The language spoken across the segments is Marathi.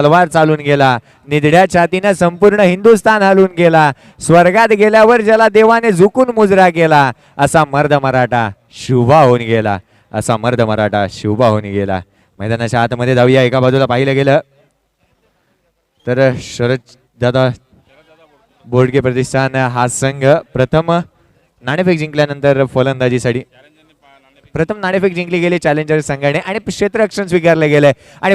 तलवार चालून गेला, निधड्या छातीने संपूर्ण हिंदुस्थान हलून गेला, स्वर्गात गेल्यावर ज्याला देवाने झुकून मुजरा केला, असा मर्द मराठा शुभा होऊन गेला, असा मर्द मराठा शुभा होऊन गेला. मैदानाच्या आतमध्ये जाऊया. एका बाजूला पाहिलं गेलं तर शरद दादा बोडके प्रतिष्ठान हा संघ प्रथम नाणेफेक जिंकल्यानंतर फलंदाजीसाठी प्रथम नाणेफेक जिंकली गेली चॅलेंजर संघाने आणि क्षेत्ररक्षण स्वीकारले गेले आणि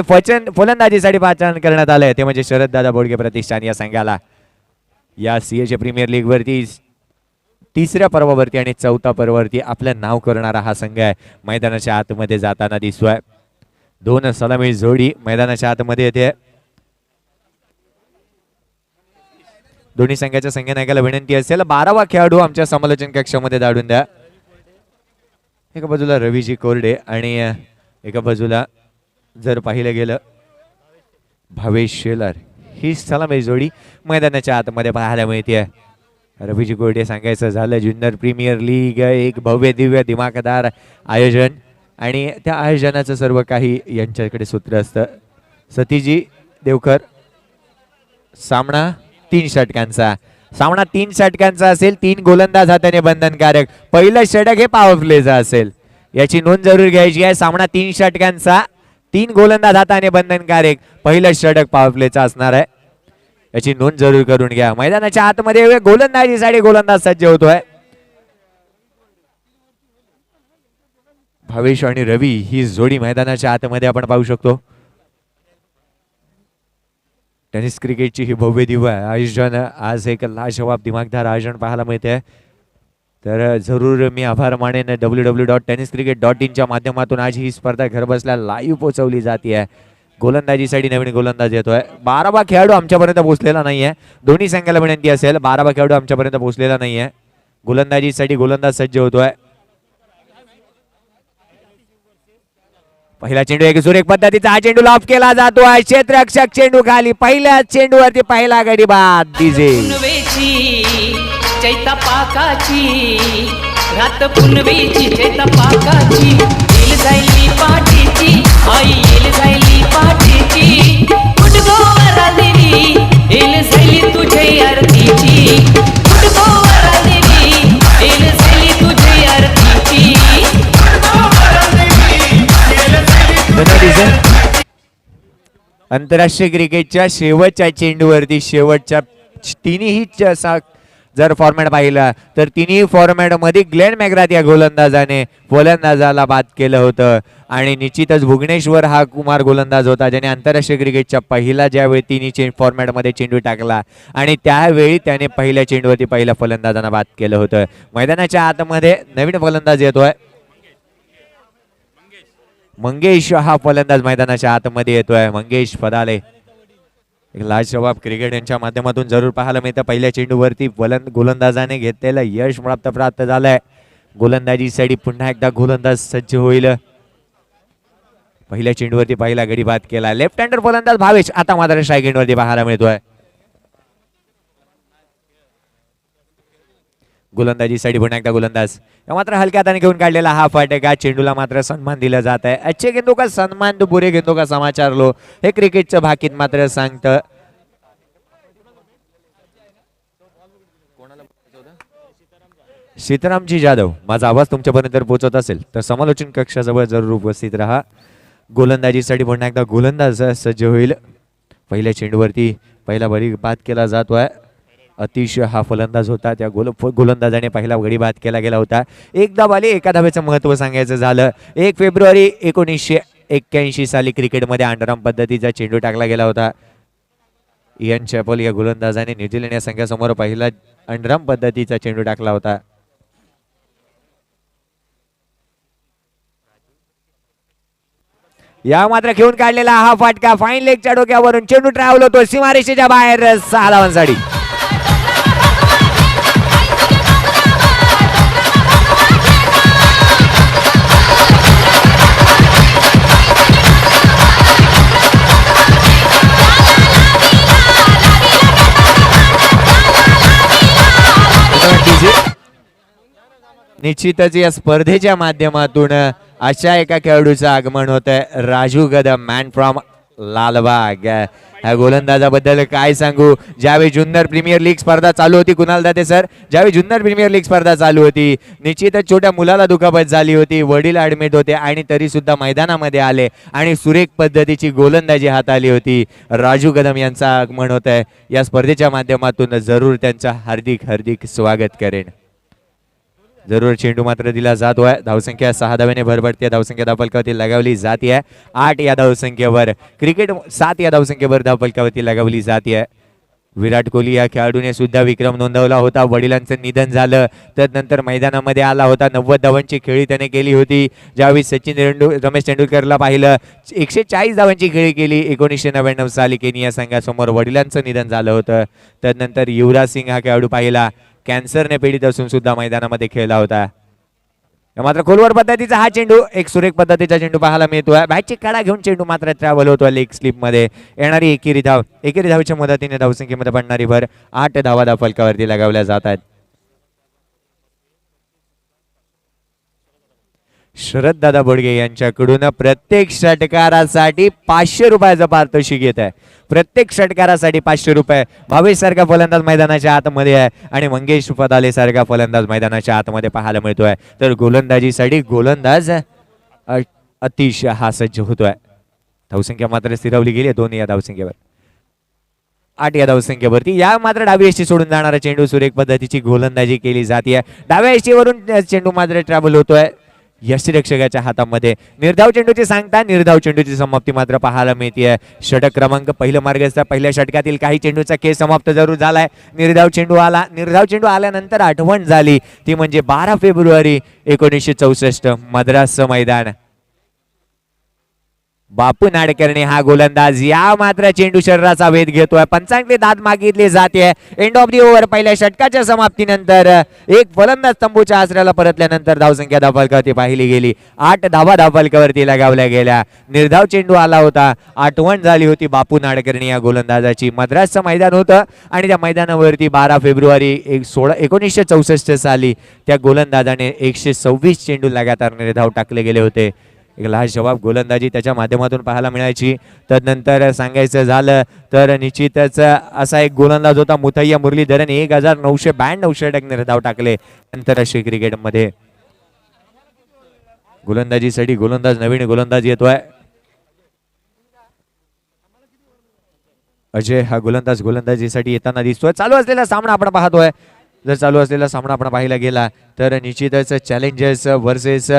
फलंदाजीसाठी पाचारण करण्यात आले ते म्हणजे शरद दादा बोडके प्रतिष्ठान या संघाला. या सीएचे प्रीमियर लीग वरती तिसऱ्या पर्वावरती आणि चौथा पर्वावरती आपलं नाव करणारा हा संघ आहे. मैदानाच्या आतमध्ये जाताना दिसतोय. दोन सलामी जोडी मैदानाच्या आतमध्ये येते. दोन्ही संघाच्या संघनायकाला विनंती असेल 12वा खेळाडू आमच्या समालोचन कक्षामध्ये धाडून द्या. एका बाजूला रवीजी कोरडे आणि एका बाजूला जर पाहिलं गेलं भावेश शेलार ही सलामी जोडी मैदानाच्या आतमध्ये पाहायला मिळते. रवीजी कोरडे सांगायचं झालं जुन्नर प्रीमियर लीग एक भव्य दिव्य दिमाखदार आयोजन आणि त्या आयोजनाचं सर्व काही यांच्याकडे सूत्र असतं. सतीजी देवकर सामना 3 षटकांचा सामना 3 षटकांचा असेल. 3 गोलंदाज हाताने बंधनकारक. पहिलं षटक हे पॉवर प्लेचं असेल याची नोंद जरूर घ्यायची आहे. सामना 3 षटकांचा 3 गोलंदाज हाताने बंधनकारक. पहिलं षटक पॉवर प्लेचं असणार आहे याची नोंद जरूर करून घ्या. मैदानाच्या आतमध्ये गोलंदाजीसाठी गोलंदाज सज्ज होतोय. भावेश आणि रवी ही जोडी मैदानाच्या आतमध्ये आपण पाहू शकतो. टेनिस क्रिकेटची ही भव्य दिव्य आयोजन आज एक लाजवाब दिमागदार आयोजन पाहायला मिळते. तर जरूर मी आभार मानेन www.tenniscricket.in च्या माध्यमातून आज ही स्पर्धा घरबसल्या लाईव्ह पोहोचवली जाते. गोलंदाजीसाठी नवीन गोलंदाज येतोय. 12वा खेळाडू आमच्यापर्यंत पोहोचलेला नाहीये. दोन्ही संघाला विनंती असेल 12वा खेळाडू आमच्यापर्यंत पोहोचलेला नाहीये. गोलंदाजीसाठी गोलंदाज सज्ज होतोय. पहिला चेंडू एक सुरेख पद्धतीचा हा चेंडू लॉफ केला जातोय. क्षेत्ररक्षक चेंडू खाली. पहिल्या चेंडूवरती पहिला गडी बाद. डीजे चैता पाकाची रात पुनवेची चैता पाकाची येल जायली पाठीची आई येल जायली पाठीची फुटगोवरा देवी येल जायली तुझे आरतीची फुटगोवरा देवी येल जायली तुझे आरतीची. आंतरराष्ट्रीय क्रिकेटच्या शेवटच्या चेंडूवरती शेवटच्या तिन्ही जर फॉर्मॅट पाहिला तर तिन्ही फॉर्मॅट मध्ये ग्लेन मॅग्राथ या गोलंदाजाने फलंदाजाला बाद केलं होतं आणि निश्चितच भुवनेश्वर हा कुमार गोलंदाज होता ज्याने आंतरराष्ट्रीय क्रिकेटच्या पहिला ज्यावेळी तिन्ही फॉर्मॅट मध्ये चेंडू टाकला आणि त्यावेळी त्याने पहिल्या चेंडूवरती पहिल्या फलंदाजांना बाद केलं होतं. मैदानाच्या आतमध्ये नवीन फलंदाज येतोय. मंगेश हा फलंदाज मैदानाच्या आतमध्ये येतोय. मंगेश पदाले एक लाजवाब क्रिकेट यांच्या माध्यमातून जरूर पाहायला मिळतं. पहिल्या चेंडूवरती गोलंदाजाने घेतलेलं यश प्राप्त झालंय. गोलंदाजीसाठी पुन्हा एकदा गोलंदाज सज्ज होईल. पहिल्या चेंडूवरती पहिला गडी बाद केला. लेफ्ट हँडर फलंदाज भावेश आता मात्र स्ट्राईक एंडवरती पाहायला मिळतोय. गोलंदाजीसाठी पुन्हा एकदा गोलंदाज मात्र हलक्या हाताने घेऊन काढलेला हा फटका. चेंडूला मात्र सन्मान दिला जात आहे. अच्छे गेंदों का सन्मान तो बुरे गेंदों का समाचार लो हे क्रिकेटचं भाकीत मात्र सांगतं. सीतारामजी जाधव माझा आवाज तुमच्यापर्यंत पोहोचत असेल तर समालोचन कक्षाजवळ जरूर उपस्थित राहा. गोलंदाजीसाठी पुन्हा एकदा गोलंदाज सज्ज होईल. पहिल्या चेंडूवरती पहिला बळी बाद केला जातोय. अतिशय हा फलंदाज होता. त्या गोलंदाजाने पहिला गडी बाद केला गेला होता. एकदा बाली एका धावेचं महत्त्व सांगायचं झालं 1 फेब्रुवारी 1981 साली क्रिकेटमध्ये अंडरआर्म पद्धतीचा चेंडू टाकला गेला होता. इयन चॅपल या गोलंदाजाने न्यूझीलंड या संघासमोर पहिला अंडरआर्म पद्धतीचा चेंडू टाकला होता. या मात्र घेऊन काढलेला हा फटका फाईन लेगच्या डोक्यावरून चेंडू ट्रॅव्हल होतो सीमारेषेच्या बाहेर 6 धावांसाठी. निश्चितच या स्पर्धेच्या माध्यमातून अशा एका खेळाडूचं आगमन होत आहे. Raju Gadam man from Lalbaug. ह्या गोलंदाजाबद्दल काय सांगू. ज्यावेळी जुन्नर प्रीमियर लीग स्पर्धा चालू होती, कुणाल दाते सर, ज्यावेळी जुन्नर प्रीमियर लीग स्पर्धा चालू होती, निश्चितच छोट्या मुलाला दुखापत झाली होती, वडील ऍडमिट होते आणि तरी सुद्धा मैदानामध्ये आले आणि सुरेख पद्धतीची गोलंदाजी हाताळली होती. राजू कदम यांचं आगमन होत आहे या स्पर्धेच्या माध्यमातून. जरूर त्यांचं हार्दिक हार्दिक स्वागत करेन. जरूर चेंडू मात्र दिला जातोय. धावसंख्या 6 धावेने भरभरते. धावसंख्या धावफलकावरती लगावली जाते. 8 या धावसंख्येवर क्रिकेट 7 या धावसंख्येवर धावफलकावरती लगावली जाते. विराट कोहली या खेळाडूने सुद्धा विक्रम नोंदवला होता. वडिलांचं निधन झालं त्यानंतर मैदानामध्ये आला होता. 90 धावांची खेळी त्याने केली होती. ज्यावेळी रमेश तेंडुलकरला पाहिलं 140 धावांची खेळी केली. 1999 साली केनिया संघासमोर वडिलांचं निधन झालं होतं. त्यानंतर युवराज सिंग हा खेळाडू पाहिला, कॅन्सरने पीडित असून सुद्धा मैदानामध्ये खेळला होता. मात्र खोलवर पद्धतीचा हा चेंडू, एक सुरेख पद्धतीचा चेंडू पाहायला मिळतोय. बॅटची कडा घेऊन चेंडू मात्र ट्रॅव्हल होतोय लेग स्लिप मध्ये. येणारी एकेरी धावेच्या मदतीने धावसंख्येमध्ये पडणारी भर 8 धावा धावफलकावरती लगावल्या जात आहेत. शरद दादा बोडगे यांच्याकडून प्रत्येक षटकारासाठी 500 रुपयाचं पारितोषिक येत आहे. प्रत्येक षटकारासाठी 500 रुपये. भावेश सारखा फलंदाज मैदानाच्या आतमध्ये आहे आणि मंगेश पदाले सारखा फलंदाज मैदानाच्या आतमध्ये पाहायला मिळतोय. तर गोलंदाजीसाठी गोलंदाज अतिशय हा सज्ज होतोय. धावसंख्या मात्र स्थिरवली गेली 2 या धावसंख्येवर. 8 या धावसंख्येवरती या मात्र डावी एष्टी सोडून जाणारा चेंडू सुरेख पद्धतीची गोलंदाजी केली जाते. डाव्या एष्टीवरून चेंडू मात्र ट्रॅव्हल होतोय यष्टीरक्षकाच्या हातामध्ये. निर्धाव चेंडूची सांगता, निर्धाव चेंडूची समाप्ती मात्र पाहायला मिळते. षटक क्रमांक पहिलं मार्गस्थ. पहिल्या षटकातील काही चेंडूचा खेळ समाप्त जरूर झालाय. निर्धाव चेंडू आला. निर्धाव चेंडू आल्यानंतर आठवण झाली ती म्हणजे 12 फेब्रुवारी 1964 मद्रास मैदान. बापू नाडकर्णी हा गोलंदाज. या मात्र चेंडू शरीराचा वेध घेतोय. पंचांकडे दाद मागितली जाते. End of the over. पहिल्या षटकाच्या समाप्तीनंतर एक फलंदाज तंबूच्या आसऱ्याला परतल्यानंतर धावसंख्या धावफलकावरती पाहिली गेली. 8 धावा धावफलकावरती लगावल्या गेल्या. निर्धाव चेंडू आला होता. आठवण झाली होती बापू नाडकर्णी या गोलंदाजाची. मद्रासचं मैदान होतं आणि त्या मैदानावरती 12 फेब्रुवारी 1964 साली त्या गोलंदाजाने 126 चेंडू लगातार निर्धाव टाकले गेले होते. एक लाजवाब गोलंदाजी त्याच्या माध्यमातून पाहायला मिळायची. तदनंतर सांगायचं झालं तर निश्चितच असा एक गोलंदाज होता मुथय्या मुरलीधरन. 1992 षटक निर्धाव टाकले आंतरराष्ट्रीय क्रिकेटमध्ये. गोलंदाजीसाठी गोलंदाज, नवीन गोलंदाज येतोय. अजय हा गोलंदाज गोलंदाजीसाठी येताना दिसतोय. चालू असलेला सामना आपण पाहतोय. जर चालू असलेला सामना आपण पाहायला गेला तर निश्चितच चॅलेंजर्स वर्सेस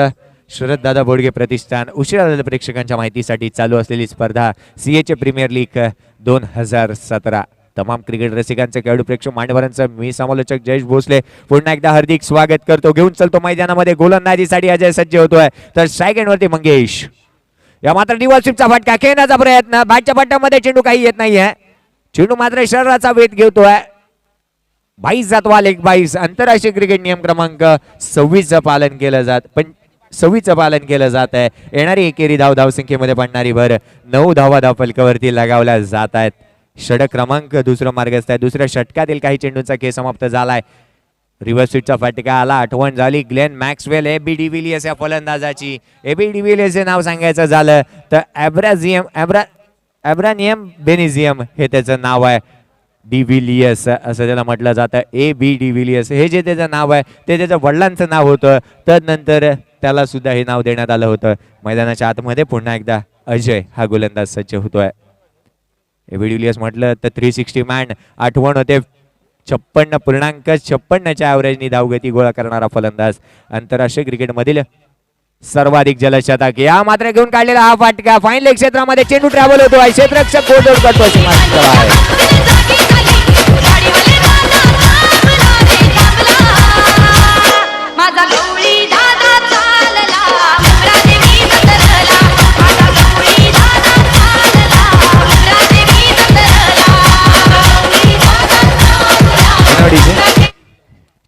शरद दादा बोडगे प्रतिष्ठान. उशिरा झालेल्या प्रेक्षकांच्या माहितीसाठी चालू असलेली स्पर्धा CH प्रीमियर लीग 2017. तमाम क्रिकेट रसिकांचे, खेळाडू, प्रेक्षक, मान्यवरांचं मी समालोचक जयेश भोसले पुन्हा एकदा हार्दिक स्वागत करतो. घेऊन चलतो मैदानामध्ये. गोलंदाजीसाठी अजय सज्ज होतोय तर स्ट्राईक एंड वरती मंगेश. या मात्र डिवॉल स्वीपचा फटका खेळण्याचा प्रयत्न. बॅटच्या पट्ट्यामध्ये चेंडू काही येत नाहीये. चेंडू मात्र शरीराचा वेध घेतोय. 22 लेग 22 आंतरराष्ट्रीय क्रिकेट नियम क्रमांक 26 पालन केलं जात. 26 पालन केलं जात आहे. येणारी एकेरी धावसंख्येमध्ये पडणारी भर 9 धावा धावफलकावरती लगावल्या जात आहेत. षटक क्रमांक दुसरं मार्गस्थ आहे. दुसऱ्या षटकातील काही चेंडूंचा खेळ समाप्त झालाय. रिव्हर्स स्वीपचा फटका आला. आठवण झाली ग्लेन मॅक्सवेल AB डिव्हिलियर्स या फलंदाजाची. AB डिव्हिलियर्स हे नाव सांगायचं झालं तर ॲब्रानियम बेनिझियम हे त्याचं नाव आहे. डिव्हिलियर्स असं त्याला म्हटलं जातं. AB डिव्हिलियर्स हे जे त्याचं नाव आहे ते त्याच्या वडिलांचं नाव होतं. तदनंतर त्याला सुद्धा हे नाव देण्यात आलं होतं. मैदानाच्या आतमध्ये पुन्हा एकदा अजय हा गोलंदाज सज्ज होतोय. AB डिव्हिलियर्स म्हटलं तर 360 मॅन. आठवण होते 56.56च्या ॲव्हरेजनी धावगती गोळा करणारा फलंदाज. आंतरराष्ट्रीय क्रिकेटमधील सर्वाधिक जलशतक. या मात्र घेऊन काढलेला हा फटका फाईन लेग क्षेत्रामध्ये चेंडू ट्रॅव्हल होतोय. क्षेत्ररक्षक गोलंदाज करतोय.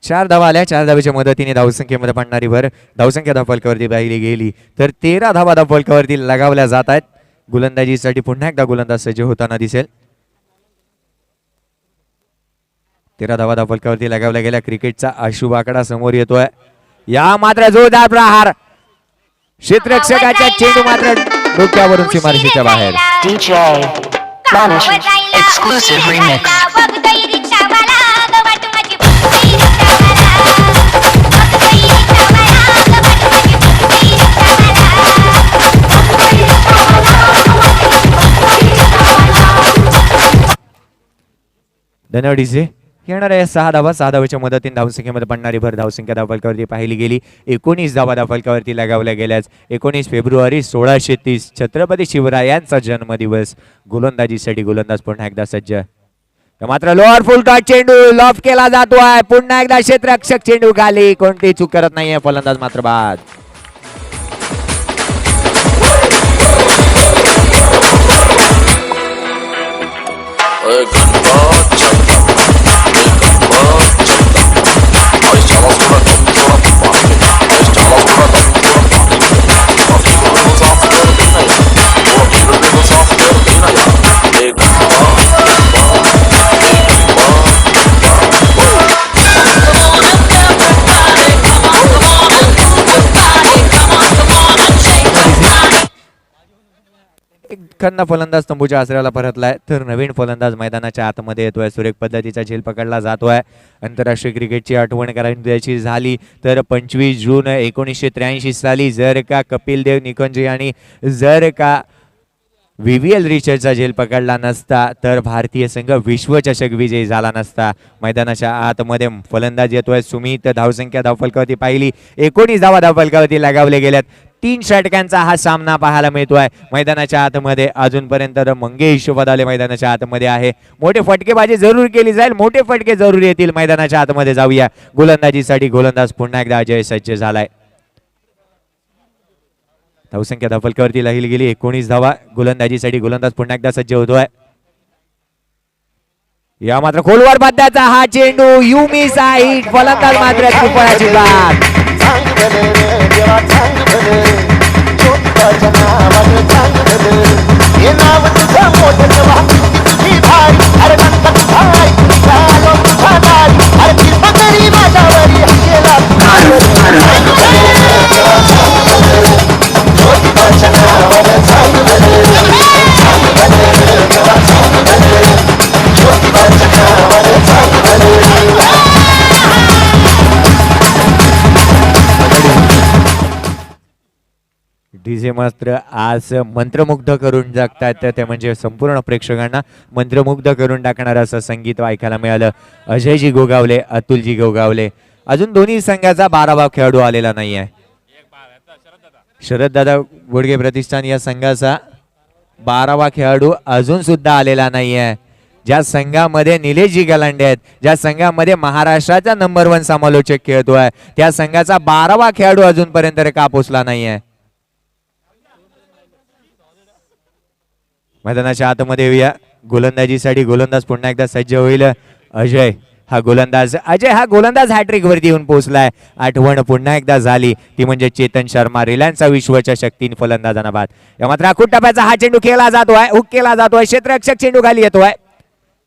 चार धावा आल्या. 4 धावेच्या मदतीने धावसंख्येमध्ये पडणारी भर धावसंख्या धावफलकावरती पाहिली गेली तर 13 धावा धावफलकावरती लगावल्या जात आहेत. गोलंदाजीसाठी पुन्हा एकदा गोलंदाज सज्ज होताना दिसेल. 13 धावा धावफलकावरती लगावल्या गेल्या. क्रिकेटचा अशुभ आकडा समोर येतोय. या मात्र जोरदार प्रहार. क्षेत्ररक्षकाच्या चेंडू मात्र डोक्यावरून सीमारेषेच्या बाहेर. DJ Manish exclusive remix. धन्यवाद डीजे. येणार आहे 6 धावा. 6 धावेच्या मदतीने धावसंख्येमध्ये पडणारी भर धावसंख्या धावफलकावरती पाहिली गेली. 19 धावा धावफलकावरती लगावल्या गेल्याच. 19 फेब्रुवारी 1630 छत्रपती शिवरायांचा जन्मदिवस. गोलंदाजीसाठी गोलंदाज पुन्हा एकदा सज्ज. मात्र लोअर फुल टॉस चेंडू लॉफ केला जातोय. पुन्हा एकदा क्षेत्ररक्षक चेंडू खाली. कोणतीही चूक करत नाहीये फलंदाज मात्र बाद. खन्ना फलंदाज तंबूच्या आसऱ्याला परतलाय तर नवीन फलंदाज मैदानाच्या आतमध्ये येतोय. सुरेख पद्धतीचा झेल पकडला जातोय. आंतरराष्ट्रीय क्रिकेटची आठवण करायची झाली तर 25 जून 1983 साली जर का कपिल देव निकुंज आणि जर का VVL रिचर्डचा झेल पकडला नसता तर भारतीय संघ विश्वचषक विजयी झाला नसता. मैदानाच्या आतमध्ये फलंदाज येतोय सुमित. धावसंख्या धावफलकावरती पाहिली 19 धावा धावफलकावरती लगावले गेल्यात. 3 षटकांचा हा सामना पाहायला मिळतोय. मैदानाच्या आतमध्ये अजूनपर्यंत मंगेश वदाले मैदानाच्या आतमध्ये आहे. मोठे फटकेबाजी जरूर केली जाईल. मोठे फटके जरूर येतील. मैदानाच्या आतमध्ये जाऊया. गोलंदाजीसाठी गोलंदाज पुन्हा एकदा अजय सज्ज झालाय. धावसंख्या धावफलकावरती लिहिली गेली 19 धावा. गोलंदाजीसाठी गोलंदाज पुन्हा एकदा सज्ज होतोय. या मात्र खोलवर बद्दाचा हा चेंडू युमी साईड. फलंदाज मात्र त्रिफळाची बाद. डीजे मात्र आज मंत्रमुग्ध करून जगतात. ते म्हणजे संपूर्ण प्रेक्षकांना मंत्रमुग्ध करून टाकणार असं संगीत ऐकायला मिळालं. अजयजी गोगावले, अतुलजी गोगावले. अजून दोन्ही संघाचा 12वा खेळाडू आलेला नाही आहे. शरद दादा बोडगे प्रतिष्ठान या संघाचा 12वा खेळाडू अजून सुद्धा आलेला नाही आहे. ज्या संघामध्ये निलेशजी गलांडे आहेत, ज्या संघामध्ये महाराष्ट्राचा नंबर 1 समालोचक खेळतोय, त्या संघाचा 12वा खेळाडू अजूनपर्यंत का पोचला नाही आहे. मैदानाच्या आतमध्ये येऊया. गोलंदाजीसाठी गोलंदाज पुन्हा एकदा सज्ज होईल. अजय हा गोलंदाज हॅट्रिक वरती येऊन पोहोचलाय. आठवण पुन्हा एकदा झाली ती म्हणजे चेतन शर्मा. रिलायन्सचा विश्वचषक 3 फलंदाजांना बाद. या मात्र आखूट टप्प्याचा हा चेंडू केला जातोय. हुक केला जातोय. क्षेत्ररक्षक चेंडू खाली येतोय.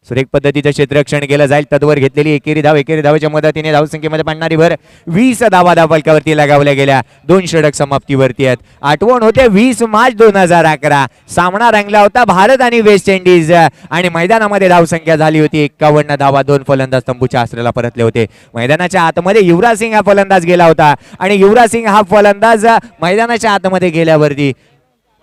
सुरेख पद्धतीचं क्षेत्ररक्षण केलं जाईल. तत्वर घेतलेली एकेरी धावेच्या मदतीने धावसंख्येमध्ये पडणारी भर 20 धावा धावफलकावरती लगावल्या गेल्या. 2 षटक समाप्तीवरती आहेत. आठवण होते 20 मार्च 2011 सामना रंगला होता भारत आणि वेस्ट इंडिज आणि मैदानामध्ये धावसंख्या झाली होती 51 धावा. 2 फलंदाज तंबूच्या आसऱ्याला परतले होते. मैदानाच्या आतमध्ये युवराज सिंग हा फलंदाज गेला होता आणि युवराज सिंग हा फलंदाज मैदानाच्या आतमध्ये गेल्यावरती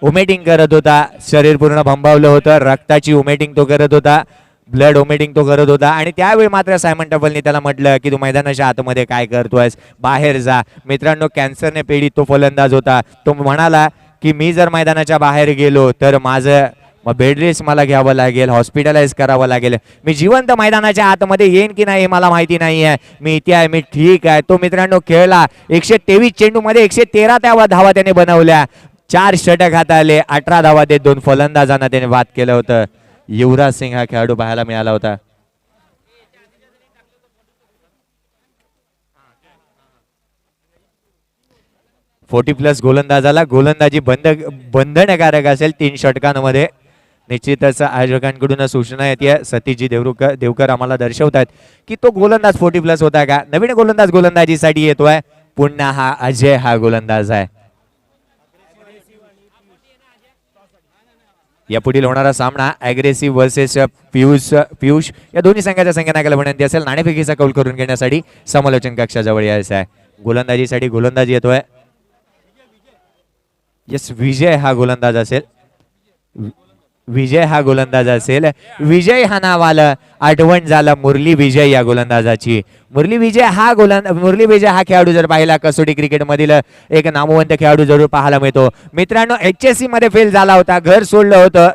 उमेटिंग करत होता. शरीर पूर्ण भंबावलं होतं. रक्ताची उमेटिंग तो करत होता. ब्लड ओमिटिंग तो करत होता आणि त्यावेळी मात्र सायमन टफलनी त्याला म्हटलं की तू मैदानाच्या आतमध्ये काय करतोयस, बाहेर जा. मित्रांनो, कॅन्सरने पीडित तो फलंदाज होता. तो म्हणाला की मी जर मैदानाच्या बाहेर गेलो तर माझं बेड रेस्ट मला घ्यावं लागेल, हॉस्पिटलाइज करावं लागेल. मी जिवंत मैदानाच्या आतमध्ये येईन की नाही मला माहिती नाही आहे. मी इथे आहे, मी ठीक आहे. तो मित्रांनो खेळला. 123 चेंडूमध्ये 113 धावा त्याने बनवल्या. 4 षटक हाताळले. 18 धावा देत 2 फलंदाजांना त्याने बाद केलं होतं. युवराज सिंग हा खेळाडू पाहायला मिळाला होता. +40 गोलंदाजाला गोलंदाजी बंधनकारक असेल 3 षटकांमध्ये. निश्चितच आयोजकांकडून सूचना येते. सतीशजी देवकर आम्हाला दर्शवतात की तो गोलंदाज 40+ होता का. नवीन गोलंदाज गोलंदाजीसाठी येतोय. पुन्हा हा अजय हा गोलंदाज आहे. या पुढील होणारा सामना अग्रेसिव्ह वर्सेस पियुष या दोन्ही संघाच्या संघनायकाला विनंती असेल नाणेफेकीचा कौल करून घेण्यासाठी समोलोचन कक्षाजवळ यायचं आहे. गोलंदाजीसाठी गोलंदाज येतोय. यस, विजय हा गोलंदाज असेल. विजय हा नाव आलं, आठवण झालं मुरली विजय या गोलंदाजाची. मुरली विजय हा खेळाडू जर पाहिला कसोटी क्रिकेट मधील एक नामवंत खेळाडू जरूर पाहायला मिळतो. मित्रांनो, HSC मध्ये फेल झाला होता, घर सोडलं होतं,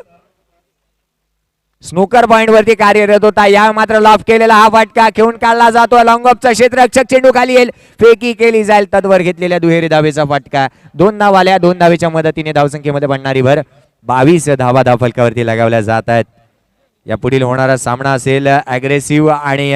स्नूकर पॉइंट वरती कार्यरत होता. या मात्र लॉफ केलेला हा फटका खेळून काढला जातो. लॉंग ऑफचा क्षेत्ररक्षक चेंडू खाली येईल, फेकी केली जाईल. तत्वर घेतलेल्या दुहेरी धावेचा फटका. 2 धावा आल्या, 2 धावेच्या मदतीने धावसंख्येमध्ये बनणारी भर 22 धावा धावफलकावरती लगावल्या जात आहेत. या पुढील होणारा सामना असेल अग्रेसिव्ह आणि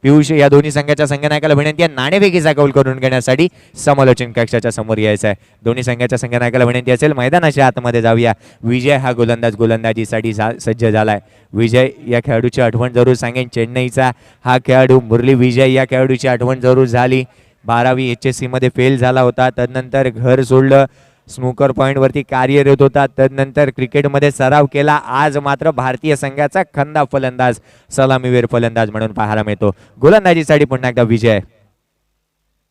पियुष या दोन्ही संघाच्या संघनायकाला विनंती आहे नाणेफेकीचा कौल करून घेण्यासाठी समालोचन कक्षाच्या समोर यायचं आहे. दोन्ही संघाच्या संघनायकाला विनंती असेल मैदानाच्या आतमध्ये जाऊया. विजय हा गोलंदाज गोलंदाजीसाठी सज्ज झालाय. विजय या खेळाडूची आठवण जरूर सांगेन, चेन्नईचा हा खेळाडू मुरली विजय या खेळाडूची आठवण जरूर झाली. 12वी HSC मध्ये फेल झाला होता, तदनंतर घर सोडलं, स्नूकर पॉइंट वरती कार्यरत होता, तदनंतर क्रिकेटमध्ये सराव केला. आज मात्र भारतीय संघाचा खंदा फलंदाज, सलामीवीर फलंदाज म्हणून पाहायला मिळतो. गोलंदाजीसाठी पुन्हा एकदा विजय.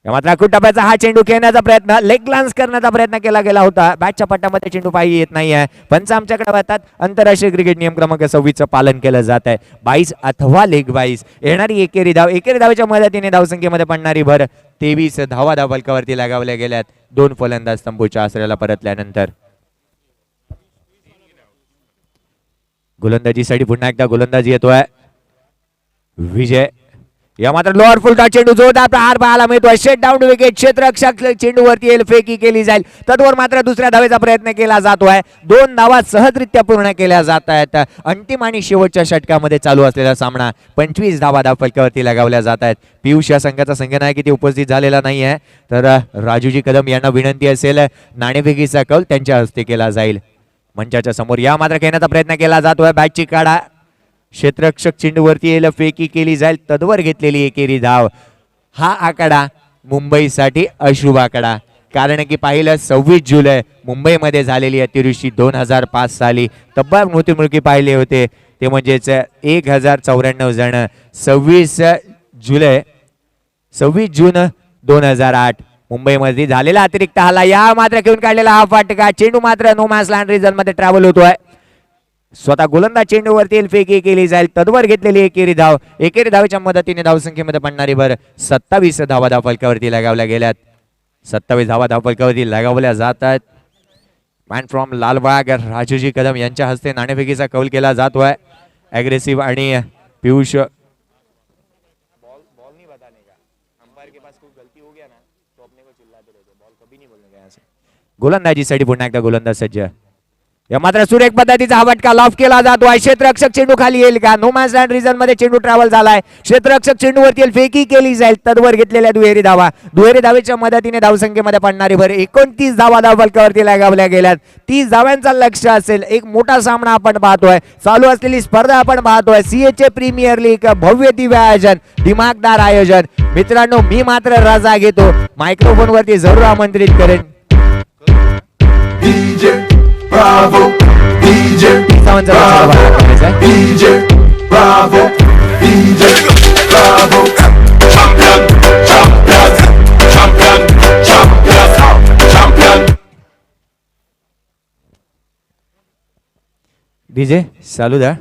मात्र अखूट टप्प्याचा हा चेंडू खेळण्याचा प्रयत्न, लेग ग्लान्स करण्याचा प्रयत्न केला गेला होता. बॅटच्या पट्ट्यामध्ये चेंडू पायी येत नाही आहे. पंच आमच्याकडे येतात. आंतरराष्ट्रीय क्रिकेट नियम क्रमांक 26 पालन केलं जात आहे. 22 अथवा लेग 22 येणारी एकेरी धावेच्या मदतीने धावसंख्येमध्ये पडणारी भर 23 धावा धावफलकावरती लगावल्या गेल्यात. 2 फलंदाज तंबूच्या आश्रयाला परतल्यानंतर गोलंदाजीसाठी पुन्हा एकदा गोलंदाज येतोय विजय. या मात्र लोअर फुलटा चेंडू जोरदार प्रहार पाहायला मिळतोय. शेट डाऊन विकेट, क्षेत्ररक्षक चेंडू वरती येईल, फेकी केली जाईल. तत्वर मात्र दुसऱ्या धावेचा प्रयत्न केला जातोय. 2 धावा सहजरित्या पूर्ण केल्या जात आहेत. अंतिम आणि शेवटच्या षटकामध्ये चालू असलेला सामना 25 धावा धावफलकावरती लगावल्या जात आहेत. पियुष या संघाचा संघनायक इथे उपस्थित झालेला नाही आहे, तर राजूजी कदम यांना विनंती असेल नाणेफेकीचा कौल त्यांच्या हस्ते केला जाईल मंचाच्या समोर. या मात्र खेळण्याचा प्रयत्न केला जातोय. बॅटची काढा, क्षेत्ररक्षक चेंडूवरती येईल, फेकी केली जाईल. तदवर घेतलेली एकेरी धाव. हा आकडा मुंबईसाठी अशुभ आकडा, कारण की पाहिलं 26 जुलै मुंबईमध्ये झालेली अतिवृष्टी 2005 साली तब्बल मृत्युमुखी पाहिले होते, ते म्हणजेच 1094 जण. 26 जून 2008 मुंबईमध्ये झालेला अतिरिक्त हल्ला. या मात्र घेऊन काढलेला हा फटका, चेंडू मात्र नो मॅच लँड रिजन मध्ये ट्रॅव्हल होतोय. स्वतः गोलंदाज चेंडूवरती फेकी केली जाईल. तदवर घेतलेली एकेरी धाव. एकेरी धावेच्या मदतीने धावसंख्येमध्ये पडणारी भर 27 धावा धावफलकावरती लगावल्या गेल्यात. 27 धावा धावफलकावरती लगावल्या जात आहेत. मॅन फ्रॉम लालबाग राजूजी कदम यांच्या हस्ते नाणेफेकीचा कौल केला जातोय. अग्रेसिव्ह आणि पियुष गोलंदाजीसाठी पुन्हा एकदा गोलंदाज सज्ज. या मात्र सुरेख पद्धतीचा हा फटका लॉफ केला जातोय. क्षेत्ररक्षक चेंडू खाली येईल का? नो मॅच लँड रिजन मध्ये चेंडू ट्रॅव्हल झालाय. क्षेत्ररक्षक चेंडूवरती येईल, फेकी केली जाईल. तदवर घेतलेल्या दुहेरी धावेच्या मदतीने धावसंख्येमध्ये पडणारी भर 29 धावा धावफलकावरती लगावल्या गेल्यात. 30 धाव्यांचा लक्ष असेल. एक मोठा सामना आपण पाहतोय, चालू असलेली स्पर्धा आपण पाहतोय. CHA प्रीमियर लीग भव्य दिव्य आयोजन, दिमागदार आयोजन. मित्रांनो, मी मात्र रजा घेतो, मायक्रोफोन वरती जरूर आमंत्रित करेन Bravo, DJ Bravo, DJ Bravo, DJ Bravo, champion, champion, champion, champion, champion. DJ चालू द्या.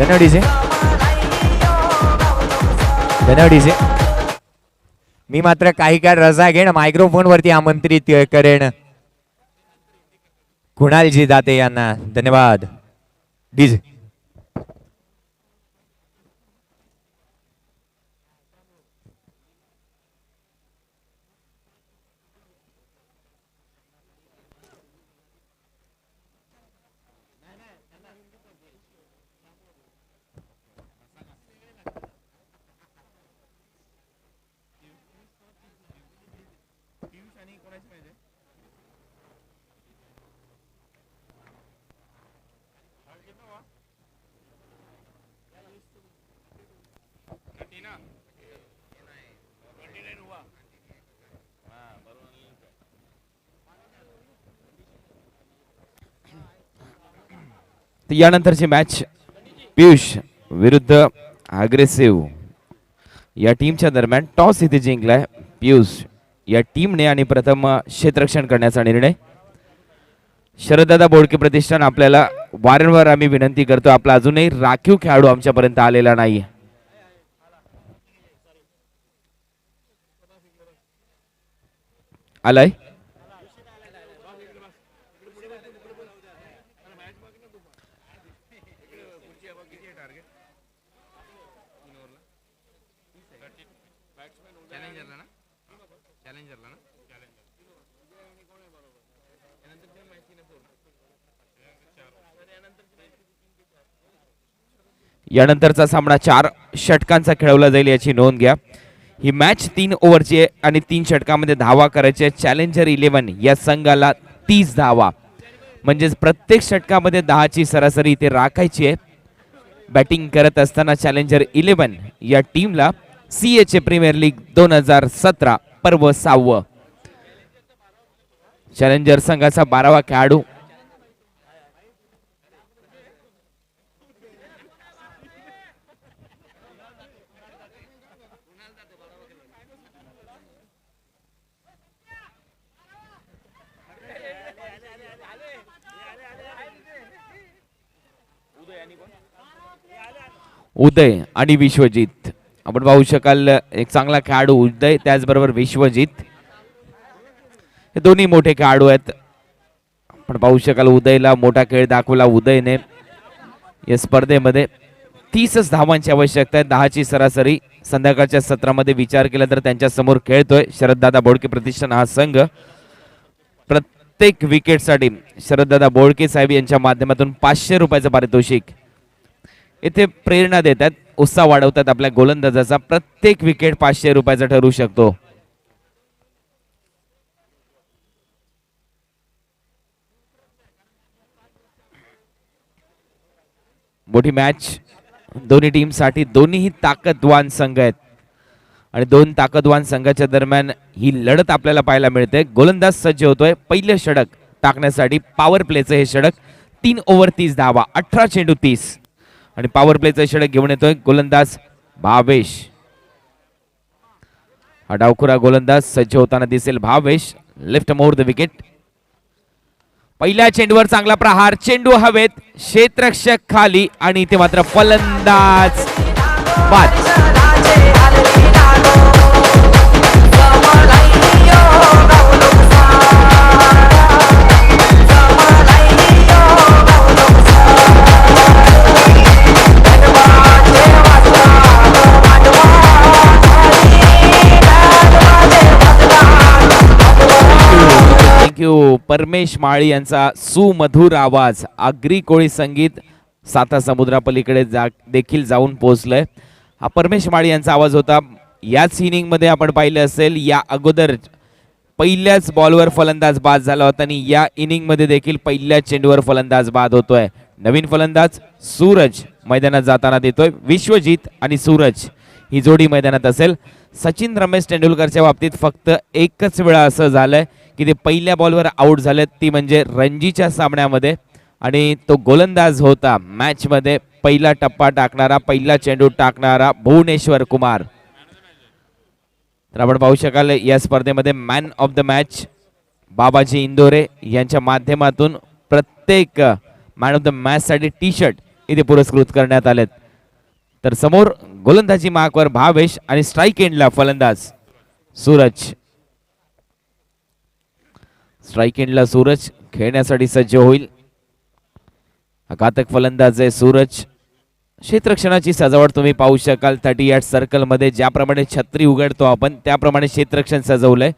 धन्यवाद डीजे. मी मात्र काही काळ रजा घेण, मायक्रोफोन वरती आमंत्रित करेन कुणालजी दाते यांना. धन्यवाद डीजे. तर यानंतरची मॅच पियुष विरुद्ध अग्रेसिव्ह या टीमच्या दरम्यान टॉस इथे जिंकलाय पियुष या टीमने आणि प्रथम क्षेत्ररक्षण करण्याचा निर्णय. शरददादा बोडके प्रतिष्ठान आपल्याला वारंवार आम्ही विनंती करतो, आपला अजूनही राखीव खेळाडू आमच्यापर्यंत आलेला नाही. आलाय यानंतरचा सामना 4 षटकांचा खेळवला जाईल याची नोंद घ्या. ही मॅच 3 ओव्हरची आहे आणि 3 षटकामध्ये धावा करायचे. चॅलेंजर 11 या संघाला 30 धावा म्हणजेच प्रत्येक षटकामध्ये 10ची सरासरी इथे राखायची आहे. बॅटिंग करत असताना चॅलेंजर 11 या टीमला CHA प्रीमियर लीग 2017 पर्व 6. चॅलेंजर संघाचा 12वा खेळाडू उदय आणि विश्वजित. आपण पाहू शकाल एक चांगला खेळाडू उदय, त्याचबरोबर विश्वजित हे दोन्ही मोठे खेळाडू आहेत. आपण पाहू शकाल उदयला मोठा खेळ दाखवला उदयने या स्पर्धेमध्ये. 30 धावांची आवश्यकता आहे, 10ची सरासरी. संध्याकाळच्या सत्रामध्ये विचार केला तर त्यांच्या समोर खेळतोय शरददादा बोडके प्रतिष्ठान हा संघ. प्रत्येक विकेटसाठी शरददादा बोडके साहेब यांच्या माध्यमातून 500 रुपयाचं पारितोषिक येथे प्रेरणा देतात, उत्साह वाढवतात आपल्या गोलंदाजाचा. प्रत्येक विकेट 500 रुपयाचा ठरू शकतो. मोठी मॅच दोन्ही टीमसाठी. दोन्हीही ताकदवान संघ आहेत आणि 2 ताकदवान संघाच्या दरम्यान ही लढत आपल्याला पाहायला मिळते. गोलंदाज सज्ज होतोय पहिलं षटक टाकण्यासाठी. पॉवर प्लेचं हे षटक. 3 ओव्हर 30 धावा, 18 चेंडू 30 आणि पॉवर प्लेचं षटक घेऊन येतोय गोलंदाज भावेश. हा डावखुरा गोलंदाज सज्ज होताना दिसेल Bhavesh. Left more the wicket. पहिल्या चेंडूवर चांगला प्रहार, चेंडू हवेत, क्षेत्ररक्षक खाली आणि इथे मात्र फलंदाज बाद. थँक्यू परमेश माळी यांचा सुमधुर आवाज. आगरी कोळी संगीत साता समुद्रापलीकडे देखील जाऊन पोहोचलंय. हा परमेश माळी यांचा आवाज होता. याच इनिंग मध्ये आपण पाहिलं असेल या अगोदर पहिल्याच बॉलवर फलंदाज बाद झाला होता आणि या इनिंग मध्ये देखील पहिल्या चेंडूवर फलंदाज बाद होतोय. नवीन फलंदाज सूरज मैदानात जाताना देतोय. विश्वजित आणि सूरज ही जोडी मैदानात असेल. सचिन रमेश तेंडुलकरच्या बाबतीत फक्त एकच वेळा असं झालंय की ते पहिल्या बॉलवर आउट झालेत, ती म्हणजे रणजीच्या सामन्यामध्ये आणि तो गोलंदाज होता मॅच मध्ये पहिला टप्पा टाकणारा, पहिला चेंडू टाकणारा भुवनेश्वर कुमार. तर आपण पाहू शकाल या स्पर्धेमध्ये मॅन ऑफ द मॅच बाबाजी इंदोरे यांच्या माध्यमातून प्रत्येक मॅन ऑफ द मॅच साठी टी शर्ट इथे पुरस्कृत करण्यात आलेत. तर समोर गोलंदाजी मार्कवर भावेश आणि स्ट्राईक एंडला फलंदाज सूरज. स्ट्राईक एंडला सूरज खेळण्यासाठी सज्ज होईल. घातक फलंदाज आहे सूरज. क्षेत्ररक्षणाची सजावट तुम्ही पाहू शकाल 38 सर्कल मध्ये ज्याप्रमाणे छत्री उघडतो आपण त्याप्रमाणे क्षेत्ररक्षण सजवलंय.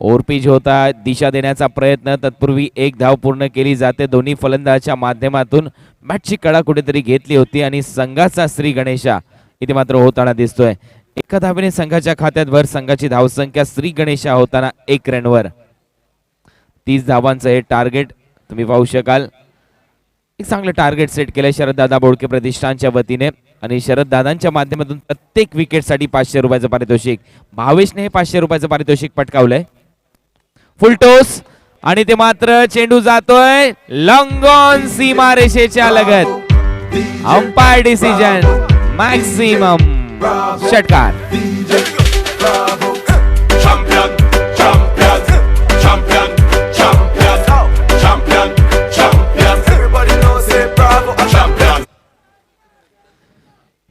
ओव्हरपिच होता, दिशा देण्याचा प्रयत्न, तत्पूर्वी 1 धाव पूर्ण केली जाते. दोन्ही फलंदाजाच्या माध्यमातून मॅचची कडा कुठेतरी घेतली होती आणि संघाचा श्री गणेशा इथे मात्र होताना दिसतोय. एका धावेने संघाच्या खात्यात भर. संघाची धावसंख्या श्री गणेशा होताना 1 रनवर. 30 धावांचं हे टार्गेट तुम्ही पाहू शकाल. एक चांगलं टार्गेट सेट केलंय शरददादा बोडके प्रतिष्ठानच्या वतीने आणि शरददादांच्या माध्यमातून प्रत्येक विकेटसाठी 500 रुपयाचं पारितोषिक. भावेशने हे 500 रुपयाचं पारितोषिक पटकावलंय. फुलटोस आणि ते मात्र चेंडू जातोय लॉंग ऑन सीमारेषेच्या लगत. अंपायर डिसिजन मॅक्सिमम षटकार. DJ Bravo, champion, champion, champion, champion, champion, champion. Everybody knows it, Bravo, a champion.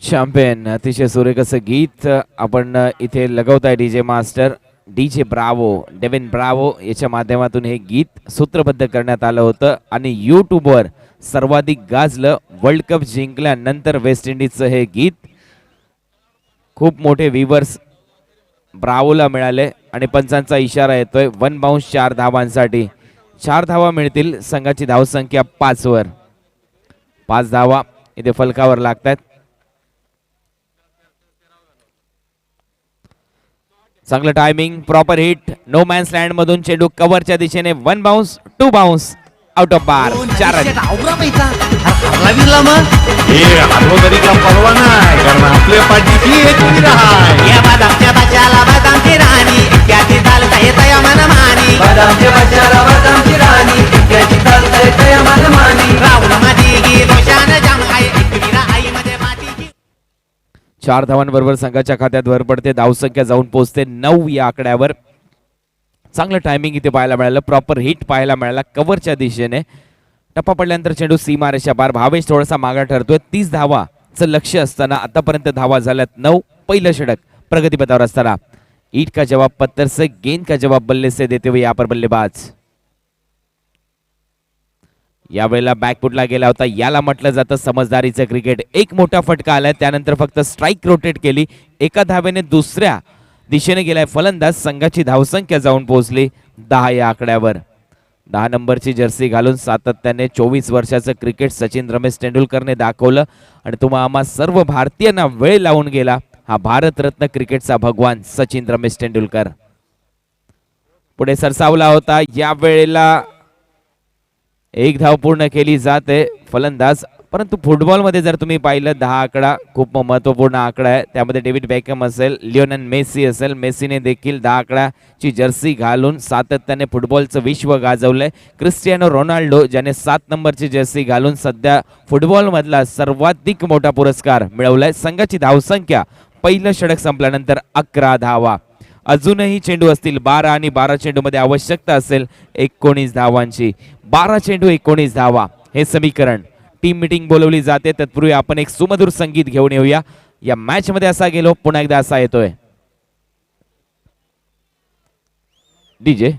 Champion. अतिशय सुरेख असं गीत आपण इथे लगवताय DJ master. DJ Bravo, Dwayne Bravo याच्या माध्यमातून हे गीत सूत्रबद्ध करण्यात आलं होतं आणि यूट्यूबवर सर्वाधिक गाजलं. वर्ल्ड कप जिंकल्यानंतर वेस्ट इंडिजचं हे गीत खूप मोठे व्ह्यूवर्स ब्रावोला मिळाले आणि पंचांचा इशारा येतोय 1 बाउन्स 4 धावांसाठी. 4 धावा मिळतील. संघाची धावसंख्या 5 वर. 5 धावा इथे फलकावर लागतात. चांगलं timing, proper hit. No man's land मधून चेंडू कव्हरच्या दिशेने 1 bounce 2 bounce out of bar. 4 run. आपल्या पाठीची एक वीर आहे. या बदामच्या बच्चाला बदामची राणी त्याची चालता येत या मनमानी. बदामच्या बच्चाला बदामची राणी त्याची चालता येत या मनमानी. रावण माझी गी दोषान जाम आहे एकवीरा आई मध्ये मातीची. 4 धावांबरोबर संघाच्या खात्यात भर पडते. धावसंख्या जाऊन पोहोचते 9 या आकड्यावर. चांगलं टायमिंग इथे पाहायला मिळालं. प्रॉपर हिट पाहायला मिळाला कव्हरच्या दिशेने. टप्पा पडल्यानंतर चेंडू सीमारेषा पार. भावेश थोडासा मागा ठरतोय. 30 धावाचं लक्ष असताना आतापर्यंत धावा झाल्यात 9. पहिलं षटक प्रगतीपथावर असताना ईट का जवाब पत्थर से, गेंद का जवाब बल्ले से देते हुए यहाँ पर बल्लेबाज. यावेळेला बॅकफुटला गेला होता. याला म्हटलं जातं समजदारीचं क्रिकेट. एक मोठा फटका आलाय. त्यानंतर फक्त स्ट्राईक रोटेट केली. एका धावेने दुसऱ्या दिशेने गेलाय फलंदाज. संघाची धावसंख्या जाऊन पोहोचली 10 या आकड्यावर. 10 नंबरची जर्सी घालून सातत्याने 24 वर्षाचं क्रिकेट सचिन रमेश तेंडुलकरने दाखवलं आणि तुम्हा आम्हा सर्व भारतीयांना वेळ लावून गेला हा भारतरत्न क्रिकेटचा भगवान सचिन रमेश तेंडुलकर. पुढे सरसावला होता. या वेळेला 1 धाव पूर्ण केली जाते फलंदाज. परंतु फुटबॉलमध्ये जर तुम्ही पाहिलं 10 आकडा खूप महत्त्वपूर्ण आकडा आहे. त्यामध्ये डेव्हिड बेकहम असेल, लिओनेल मेसी असेल. मेसीने देखील 10 आकड्याची जर्सी घालून सातत्याने फुटबॉलचं विश्व गाजवलंय. क्रिस्टियानो रोनाल्डो ज्याने 7 नंबरची जर्सी घालून सध्या फुटबॉलमधला सर्वाधिक मोठा पुरस्कार मिळवलाय. संघाची धावसंख्या पहिलं षटक संपल्यानंतर 11 धावा. अजूनही चेंडू असतील 12 आणि 12 चेंडूमध्ये आवश्यकता असेल 19 धावांची. 12 चेंडू 19 धावा हे समीकरण. टीम मीटिंग बोलवली जाते. तत्पूर्वी आपण एक सुमधुर संगीत घेऊन येऊया. या मॅच मध्ये असा गेलो, पुन्हा एकदा असा येतोय डीजे.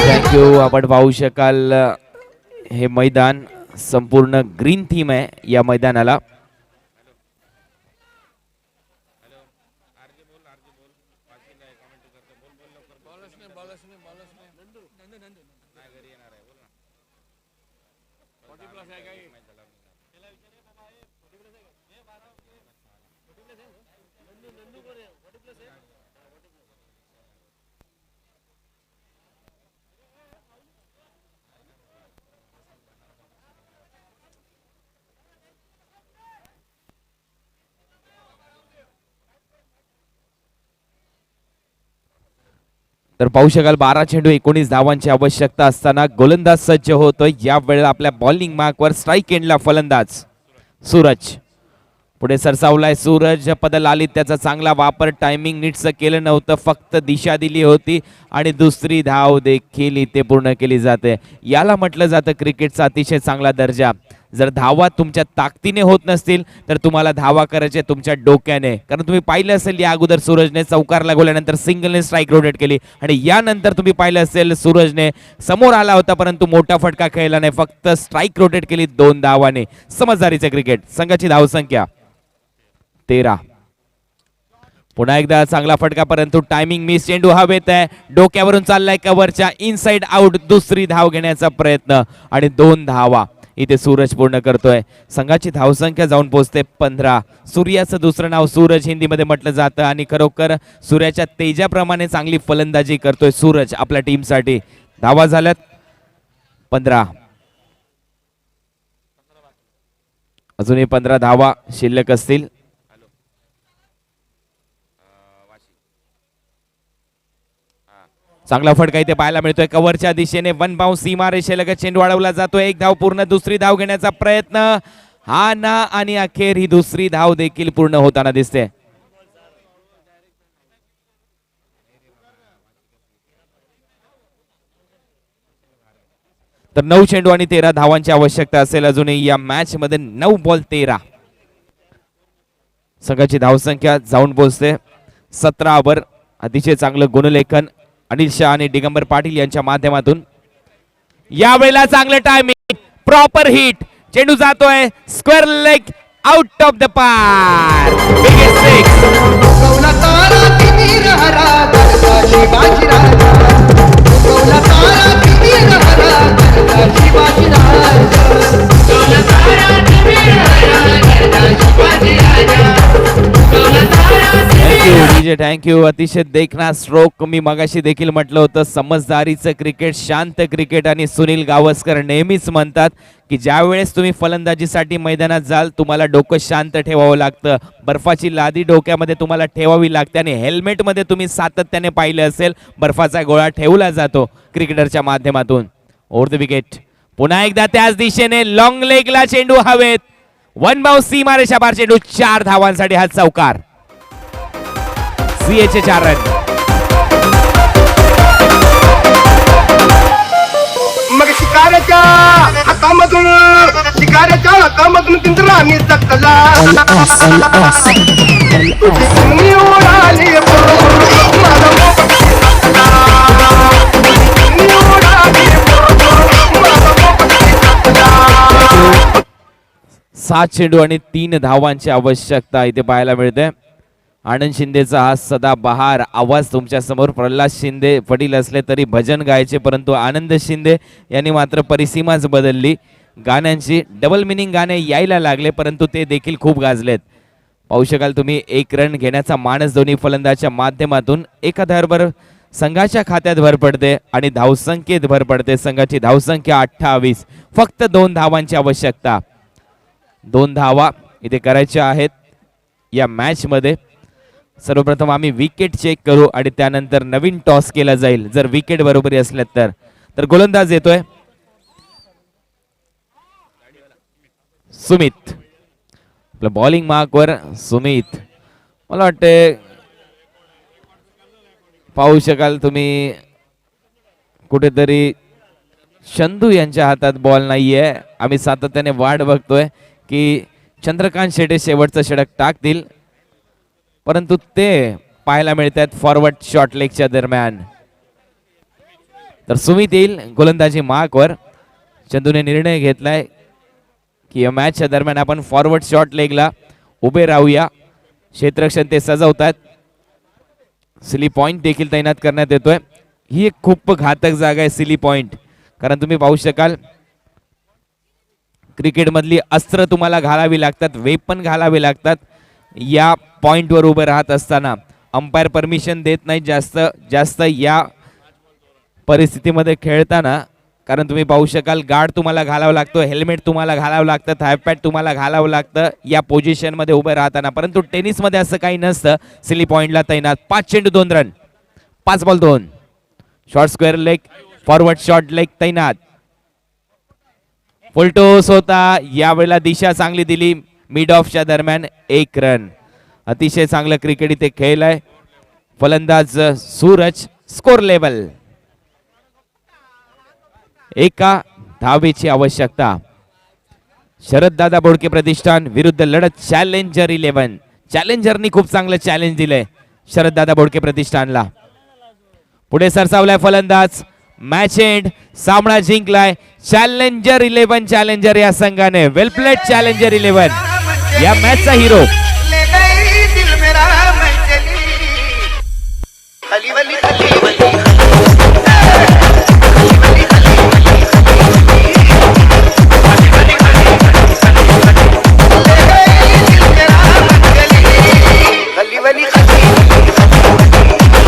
थँक्यू. आपण पाहू शकाल हे मैदान संपूर्ण ग्रीन थीम आहे या मैदानाला. तर पाहू शकाल 12 चेंडू 19 धावांची आवश्यकता असताना गोलंदाज सज्ज होतोय. या वेळेला आपल्या बॉलिंग मार्कवर स्ट्राईक एंडला फलंदाज सूरज. पुढे सरसावलाय सूरज. पदल आली त्याचा चांगला वापर. टायमिंग नीटचं केलं नव्हतं, फक्त दिशा दिली होती आणि दुसरी धाव देखील इथे पूर्ण केली जाते. याला म्हटलं जातं क्रिकेटचा अतिशय चांगला दर्जा. जर धावा तुमच्या ताकदीने होत नसतील तर तुम्हाला धावा करायचे तुमच्या डोक्याने. कारण तुम्ही पाहिलं असेल या अगोदर सूरजने चौकार लागवल्यानंतर सिंगलने स्ट्राईक रोटेट केली आणि यानंतर तुम्ही पाहिलं असेल सूरजने समोर आला होता परंतु मोठा फटका खेळला नाही, फक्त स्ट्राईक रोटेट केली 2 धावाने. समजदारीचे क्रिकेट. संघाची धावसंख्या 13. पुन्हा एकदा चांगला फटका परंतु टायमिंग मिस. चेंडू हवेत आहे. डोक्यावरून चाललाय कव्हरच्या इनसाइड आउट. दुसरी धाव घेण्याचा प्रयत्न आणि 2 धावा. इथे सूरज पूर्ण करतोय. संघाची धावसंख्या जाऊन पोहोचते 15. सूर्याचं दुसरं नाव सूरज हिंदीमध्ये म्हटलं जातं आणि खरोखर सूर्याच्या तेजाप्रमाणे चांगली फलंदाजी करतोय सूरज आपल्या टीमसाठी. धावा झाल्यात 15. अजूनही 15 धावा शिल्लक असतील. चांगला फटका इथे पाहायला मिळतोय कव्हरच्या दिशेने. वन बाउंस सीमारेषेलगत चेंडू अडवला जातोय. एक धाव पूर्ण. दुसरी धाव घेण्याचा प्रयत्न हा ना आणि अखेर ही दुसरी धाव देखील पूर्ण होताना दिसते. तर 9 चेंडू आणि 13 धावांची आवश्यकता असेल अजूनही या मॅच मध्ये. 9 बॉल 13. संघाची धावसंख्या जाऊन पोहोचते 17 वर. अतिशय चांगलं गुणलेखन अनिल शाह आणि दिगंबर पाटील यांच्या माध्यमातून. यावेळेला चांगलं टायमिंग. Proper hit. चेंडू जातोय square leg out of the park. Biggest six. Thank you. अतिशय देखना स्ट्रोक. मी मगाशी देखील म्हटलं होतं समजदारीचं क्रिकेट, शांत क्रिकेट. आणि सुनील गावस्कर नेहमीच म्हणतात की ज्या वेळेस तुम्ही फलंदाजीसाठी मैदानात जाल तुम्हाला डोकं शांत ठेवावं लागतं. बर्फाची लादी डोक्यामध्ये तुम्हाला ठेवावी लागते आणि हेल्मेटमध्ये तुम्ही सातत्याने पाहिलं असेल बर्फाचा गोळा ठेवला जातो क्रिकेटरच्या माध्यमातून. Over the wicket. पुन्हा एकदा त्याच दिशेने लॉंग लेगला चेंडू हवेत. वन बाउंस सीमारेषा बाहेर चेंडू. 4 धावांसाठी हा चौकार. सीएचे 4 रन. मग शिकाऱ्याच्या हातामधून पिंजराने जगला. मी उडाली सात चेंडू आणि 3 धावांची आवश्यकता इथे पाहायला मिळते. आनंद शिंदेचा हा सदाबहार आवाज तुमच्या समोर. प्रल्हाद शिंदे वडील असले तरी भजन गायचे, परंतु आनंद शिंदे यांनी मात्र परिसीमाच बदलली. गाण्यांची डबल मिनिंग गाणे यायला लागले परंतु ते देखील खूप गाजलेत. पाहू शकाल तुम्ही 1 रन घेण्याचा मानस दोन्ही फलंदाजाच्या माध्यमातून. एखाद्याबरोबर संघाच्या खात्यात भर पडते आणि धावसंख्येत भर पडते. संघाची धावसंख्या 28. फक्त 2 धावांची आवश्यकता. 2 धावा इथे करायच्या आहेत या मॅच मध्ये. सर्वप्रथम आम्ही विकेट चेक करू आणि त्यानंतर नवीन टॉस केला जाईल जर विकेट बरोबरी असल्यात तर. गोलंदाज येतोय सुमित. आपलं बॉलिंग मार्कवर सुमित. मला वाटते पाहू शकाल तुम्ही कुठेतरी चंदू यांच्या हातात बॉल नाहीये. आम्ही सातत्याने वाट बघतोय की चंद्रकांत शेटे शेवटचं षटक टाकतील परंतु ते पाहायला मिळतात फॉरवर्ड शॉर्ट लेगच्या दरम्यान. तर सुमित येईल गोलंदाजी मार्कवर. चंदूने निर्णय घेतलाय की या मॅचच्या दरम्यान आपण फॉरवर्ड शॉर्ट लेगला उभे राहूया. क्षेत्ररक्षण ते सजवतात. सिली पॉइंट देखील तैनात करण्यात येतोय. ही एक खूप घातक जागा आहे सिली पॉइंट. कारण तुम्ही पाहू शकाल क्रिकेटमधली अस्त्र तुम्हाला घालावी लागतात, वेपन घालावे लागतात. या पॉइंटवर उभे राहत असताना अंपायर परमिशन देत नाही जास्त या परिस्थितीमध्ये खेळताना. कारण तुम्ही पाहू शकाल गार्ड तुम्हाला घालावं लागतो, हेल्मेट तुम्हाला घालावं लागतं, थायपॅड तुम्हाला घालावं लागतं या पोझिशनमध्ये उभे राहताना. परंतु टेनिसमध्ये असं काही नसतं. सिली पॉइंटला तैनात. 5 चेंडू 2 run. 5 ball 2. Short square leg forward short leg तैनात. फुलटोस होता. यावेळेला दिशा चांगली दिली. मिड ऑफच्या दरम्यान 1 रन. अतिशय चांगलं क्रिकेट इथे खेळलाय फलंदाज सूरज. स्कोर लेवल 1 धावेची आवश्यकता. शरद दादा बोडके प्रतिष्ठान विरुद्ध लढत चॅलेंजर 11. चॅलेंजरनी खूप चांगलं चॅलेंज दिलंय शरद दादा बोडके प्रतिष्ठानला. पुढे सरसावलाय फलंदाज. Match end. सामना जिंकलाय चॅलेंजर 11. चॅलेंजर या संघाने. वेल प्लेड चॅलेंजर 11. या मॅचचा हिरो. दिल मेरा मैं चली